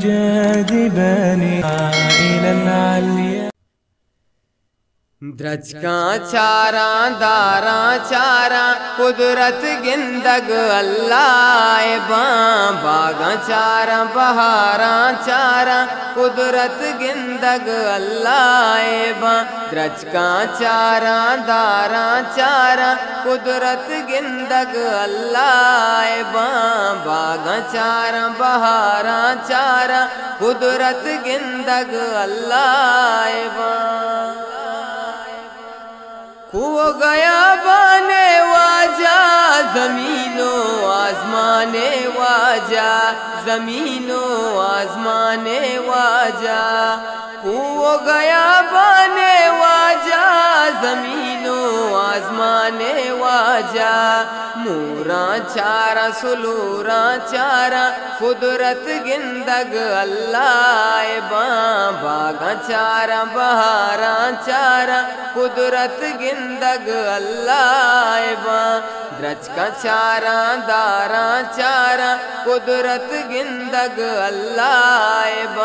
جاذبانها إلى العليا द्रज का चारा दारा चारा कुदरत गिंदग अल्लाह बागा चारा बहारा चारा कुदरत गिंदग अल्लाह द्रज का चारा दारा चारा कुदरत गिंदग अल्लाह बागा चारा बहारा चारा कुदरत गिंदग अल्लाह हो गया बाने वाजा ज़मीनो आज़माने वाजा ज़मीनो आज़माने वाजा हो गया बाने वाजा ज़मीनो आज़माने वाजा मूरा चारा सुलूरा चारा कुदरत गिंदग अल्लाह बागा चारा बहारा चारा कुदरत गिंदग अल्लाह द्रज का चारा दारा चारा कुदरत गिंदग अल्लाह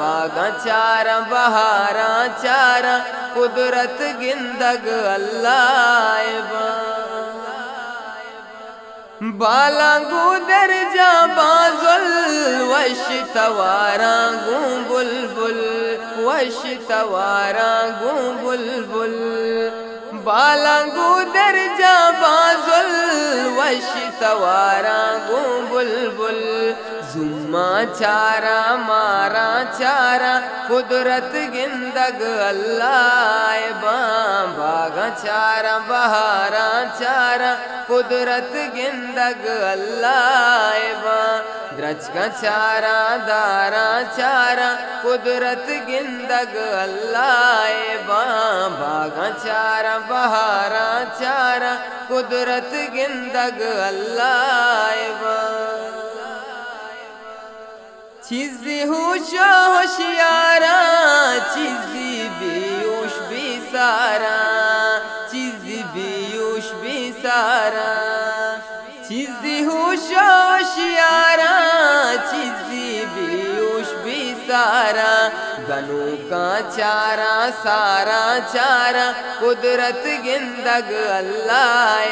बागा चारा बहारा चारा कुदरत गिंदग अल्लाह बालांगू दर्जा बाजुल वश तवारा गू बुलबुल वश तवारा गू बुलबुल बालांगू दर्जा बाजुल वश तवारा गू बुलबुल जुम्मा चारा मारा चारा कुदरत गिंदग अल्लाह बागा चारा बहारा चारा कुदरत गिंदग अल्लाह द्रज का चारा दारा चारा कुदरत गिंदग अल्लाह बागा चारा बहारा चारा कुदरत गिंदग अल्लाह चीज़ी होशियारा चीज़ी बेहोश भी सारा चीज़ी बेहोश भी सारा चीज़ी होशियारा चीज़ी बेहोश भी सारा गनू का चारा सारा चारा कुदरत गिंदग अल्लाह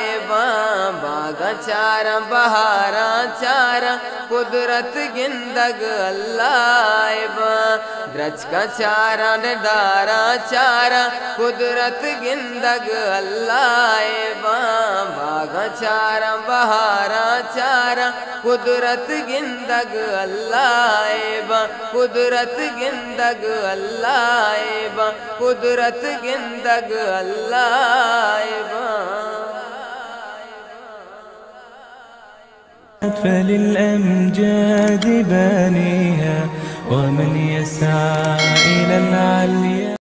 बागा चारा बहारा चारा कुदरत गिंदग अल्लाह द्रज का चारा दारा चारा कुदरत गिंदग अल्लाह बागा चारा बहारा चारा कुदरत गिंदग अल्लाह कुदरत गिंदग अल्लाह कुदरत गिंदग अल्लाह فللأمجاد بانيها ومن يسعى إلى العليا